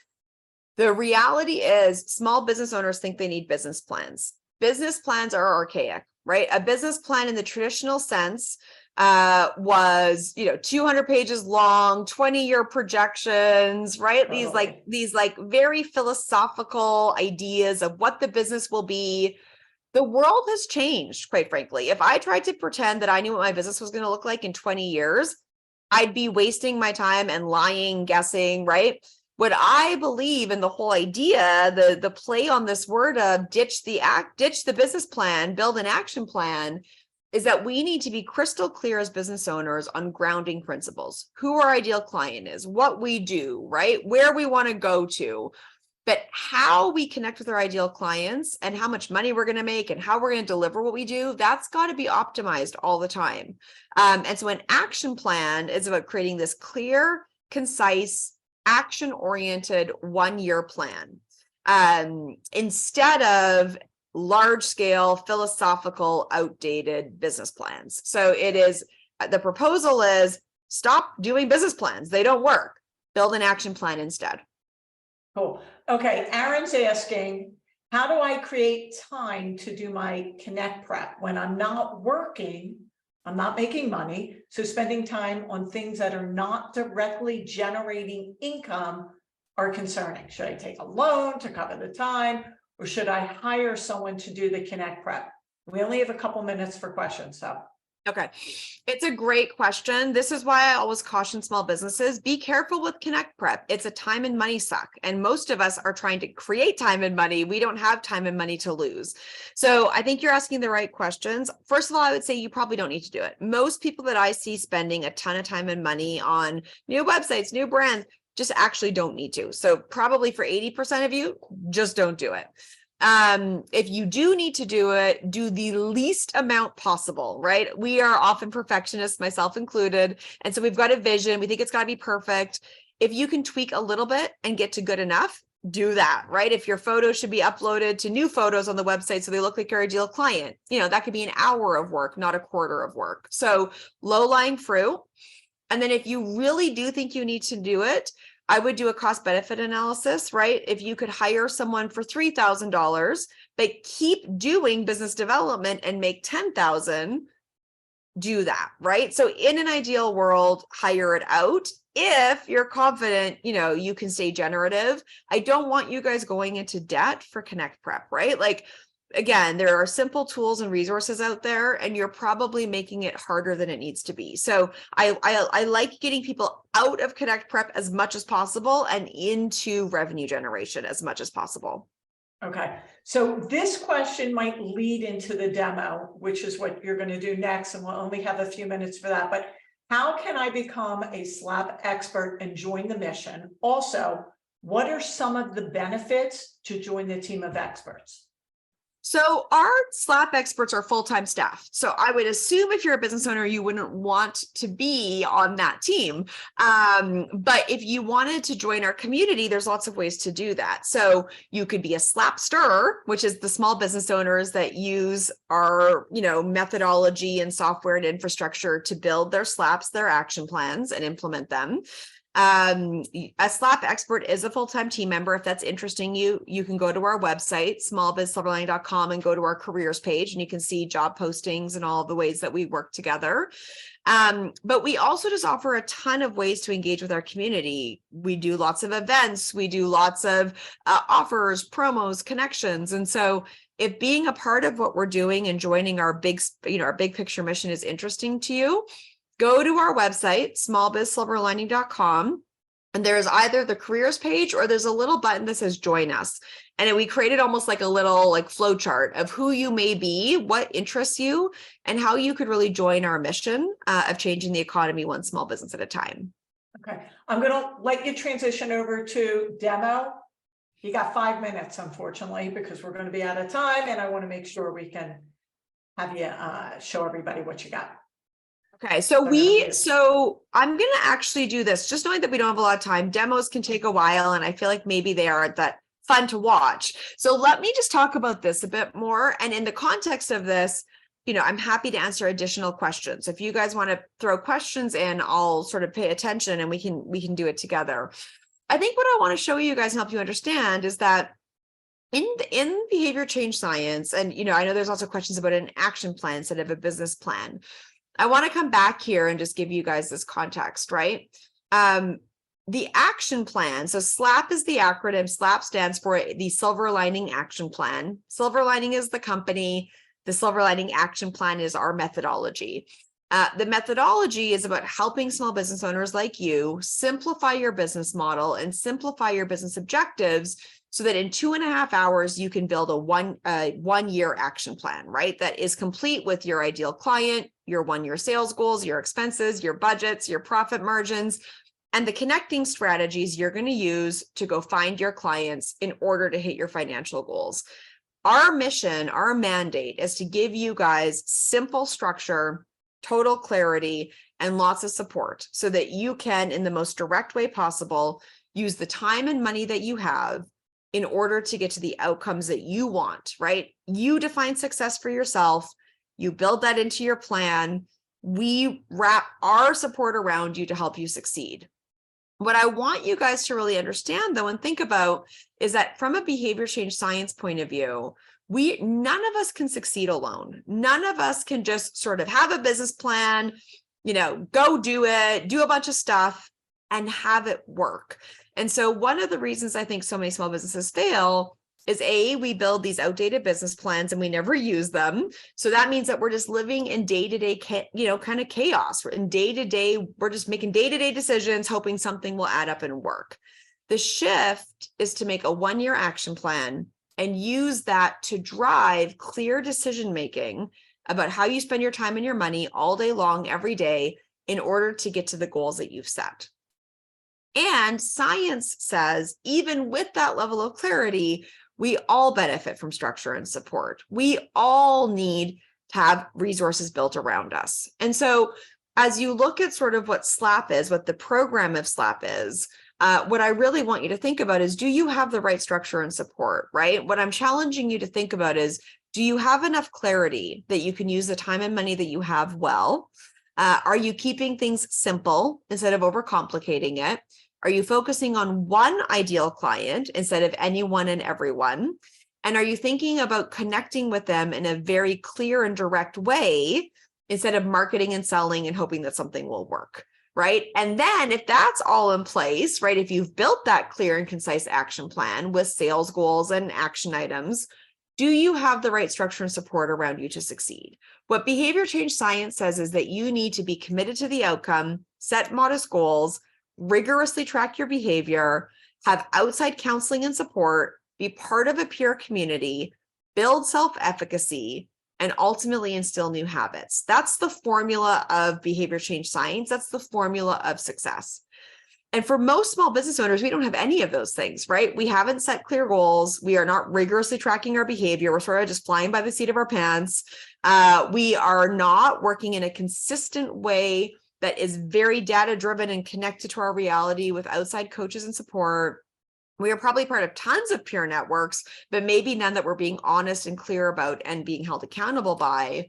The reality is small business owners think they need business plans. Business plans are archaic, right? A business plan in the traditional sense was 200 pages long, 20-year projections, right? Totally. These very philosophical ideas of what the business will be. The world has changed, quite frankly. If I tried to pretend that I knew what my business was going to look like in 20 years, I'd be wasting my time and lying, guessing, right? What I believe in the whole idea, the play on this word of ditch the business plan, build an action plan, is that we need to be crystal clear as business owners on grounding principles, who our ideal client is, what we do, right? Where we want to go to, but how we connect with our ideal clients and how much money we're going to make and how we're going to deliver what we do, that's got to be optimized all the time. And so an action plan is about creating this clear, concise, action-oriented 1-year plan instead of large-scale, philosophical, outdated business plans. So the proposal is stop doing business plans. They don't work. Build an action plan instead. Cool. Okay. Aaron's asking, how do I create time to do my Connect prep when I'm not working? I'm not making money. So spending time on things that are not directly generating income are concerning. Should I take a loan to cover the time, or should I hire someone to do the Connect prep? We only have a couple minutes for questions. So. Okay. It's a great question. This is why I always caution small businesses, be careful with Connect Prep. It's a time and money suck. And most of us are trying to create time and money. We don't have time and money to lose. So I think you're asking the right questions. First of all, I would say you probably don't need to do it. Most people that I see spending a ton of time and money on new websites, new brands, just actually don't need to. So probably for 80% of you, just don't do it. If you do need to do it, do the least amount possible, right? We are often perfectionists, myself included. And so we've got a vision. We think it's got to be perfect. If you can tweak a little bit and get to good enough, do that, right? If your photos should be uploaded to new photos on the website so they look like your ideal client, that could be an hour of work, not a quarter of work. So low-lying fruit. And then if you really do think you need to do it, I would do a cost benefit analysis, right? If you could hire someone for $3,000 but keep doing business development and make 10,000, do that, right? So in an ideal world, hire it out. If you're confident, you can stay generative. I don't want you guys going into debt for Connect Prep, right? Like, again, there are simple tools and resources out there, and you're probably making it harder than it needs to be. So I like getting people out of Connect Prep as much as possible and into revenue generation as much as possible. Okay, so this question might lead into the demo, which is what you're going to do next, and we'll only have a few minutes for that. But how can I become a SLAP expert and join the mission? Also, what are some of the benefits to join the team of experts? So our SLAP experts are full-time staff. So I would assume if you're a business owner, you wouldn't want to be on that team. But if you wanted to join our community, there's lots of ways to do that. So you could be a SLAPster, which is the small business owners that use our, methodology and software and infrastructure to build their SLAPs, their action plans, and implement them. A SLAP expert is a full-time team member. If that's interesting you can go to our website, smallbizsilverlining.com, and go to our careers page, and you can see job postings and all of the ways that we work together. But we also just offer a ton of ways to engage with our community. We do lots of events, we do lots of offers, promos, connections. And so if being a part of what we're doing and joining our big picture mission is interesting to you, go to our website, smallbizsilverlining.com, and there's either the careers page or there's a little button that says join us. And we created almost like a little flow chart of who you may be, what interests you, and how you could really join our mission of changing the economy one small business at a time. Okay, I'm going to let you transition over to demo. You got 5 minutes, unfortunately, because we're going to be out of time, and I want to make sure we can have you show everybody what you got. Okay, so I'm going to actually do this, just knowing that we don't have a lot of time. Demos can take a while, and I feel like maybe they aren't that fun to watch. So let me just talk about this a bit more. And in the context of this, I'm happy to answer additional questions. If you guys want to throw questions in, I'll sort of pay attention and we can do it together. I think what I want to show you guys and help you understand is that in behavior change science, and I know there's also questions about an action plan instead of a business plan. I want to come back here and just give you guys this context, right? The action plan. So SLAP is the acronym. SLAP stands for the Silver Lining Action Plan. Silver Lining is the company. The Silver Lining Action Plan is our methodology. The methodology is about helping small business owners like you simplify your business model and simplify your business objectives so that in 2.5 hours, you can build a one-year action plan, right? That is complete with your ideal client, your 1-year sales goals, your expenses, your budgets, your profit margins, and the connecting strategies you're going to use to go find your clients in order to hit your financial goals. Our mission, our mandate is to give you guys simple structure, total clarity, and lots of support so that you can, in the most direct way possible, use the time and money that you have in order to get to the outcomes that you want, right? You define success for yourself. You build that into your plan. We wrap our support around you to help you succeed. What I want you guys to really understand, though, and think about is that from a behavior change science point of view, none of us can succeed alone. None of us can just sort of have a business plan, go do it, do a bunch of stuff and have it work. And so one of the reasons I think so many small businesses fail is we build these outdated business plans and we never use them. So that means that we're just living in day-to-day, kind of chaos. In day-to-day, we're just making day-to-day decisions, hoping something will add up and work. The shift is to make a 1-year action plan and use that to drive clear decision-making about how you spend your time and your money all day long, every day, in order to get to the goals that you've set. And science says, even with that level of clarity, we all benefit from structure and support. We all need to have resources built around us. And so as you look at sort of what SLAP is, what the program of SLAP is, what I really want you to think about is, do you have the right structure and support, right? What I'm challenging you to think about is, do you have enough clarity that you can use the time and money that you have well? Are you keeping things simple instead of overcomplicating it? Are you focusing on one ideal client instead of anyone and everyone? And are you thinking about connecting with them in a very clear and direct way instead of marketing and selling and hoping that something will work, right? And then if that's all in place, right, if you've built that clear and concise action plan with sales goals and action items, do you have the right structure and support around you to succeed? What behavior change science says is that you need to be committed to the outcome, set modest goals, rigorously track your behavior, have outside counseling and support, be part of a peer community, build self-efficacy, and ultimately instill new habits. That's the formula of behavior change science. That's the formula of success. And for most small business owners, we don't have any of those things, right? We haven't set clear goals. We are not rigorously tracking our behavior. We're sort of just flying by the seat of our pants. We are not working in a consistent way that is very data-driven and connected to our reality with outside coaches and support. We are probably part of tons of peer networks, but maybe none that we're being honest and clear about and being held accountable by.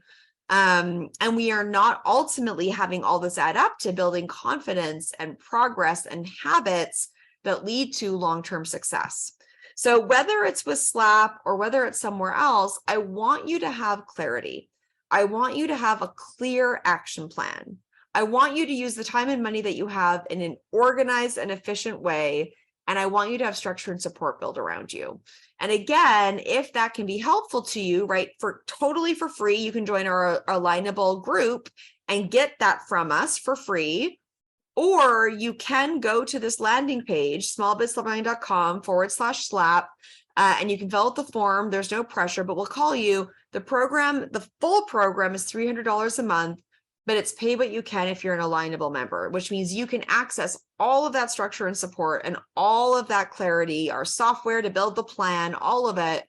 And we are not ultimately having all this add up to building confidence and progress and habits that lead to long-term success. So whether it's with Slap or whether it's somewhere else, I want you to have clarity. I want you to have a clear action plan. I want you to use the time and money that you have in an organized and efficient way. And I want you to have structure and support built around you. And again, if that can be helpful to you, right, for totally for free, you can join our Alignable group and get that from us for free. Or you can go to this landing page, smallbizsliving.com/slap, and you can fill out the form. There's no pressure, but we'll call you. The program, the full program is $300 a month, but it's pay what you can if you're an Alignable member, which means you can access all of that structure and support and all of that clarity, our software to build the plan, all of it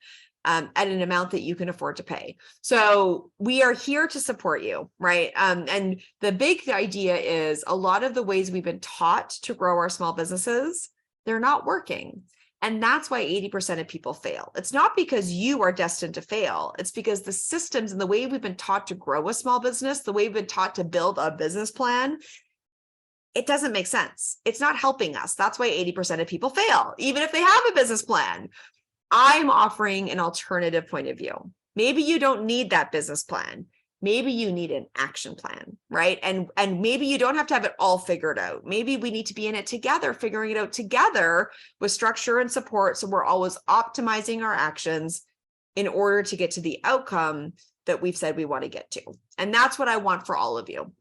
at an amount that you can afford to pay. So we are here to support you, right? And the big idea is a lot of the ways we've been taught to grow our small businesses, they're not working. And that's why 80% of people fail. It's not because you are destined to fail. It's because the systems and the way we've been taught to grow a small business, the way we've been taught to build a business plan, it doesn't make sense. It's not helping us. That's why 80% of people fail, even if they have a business plan. I'm offering an alternative point of view. Maybe you don't need that business plan. Maybe you need an action plan, right? And maybe you don't have to have it all figured out. Maybe we need to be in it together, figuring it out together with structure and support. So we're always optimizing our actions in order to get to the outcome that we've said we want to get to. And that's what I want for all of you.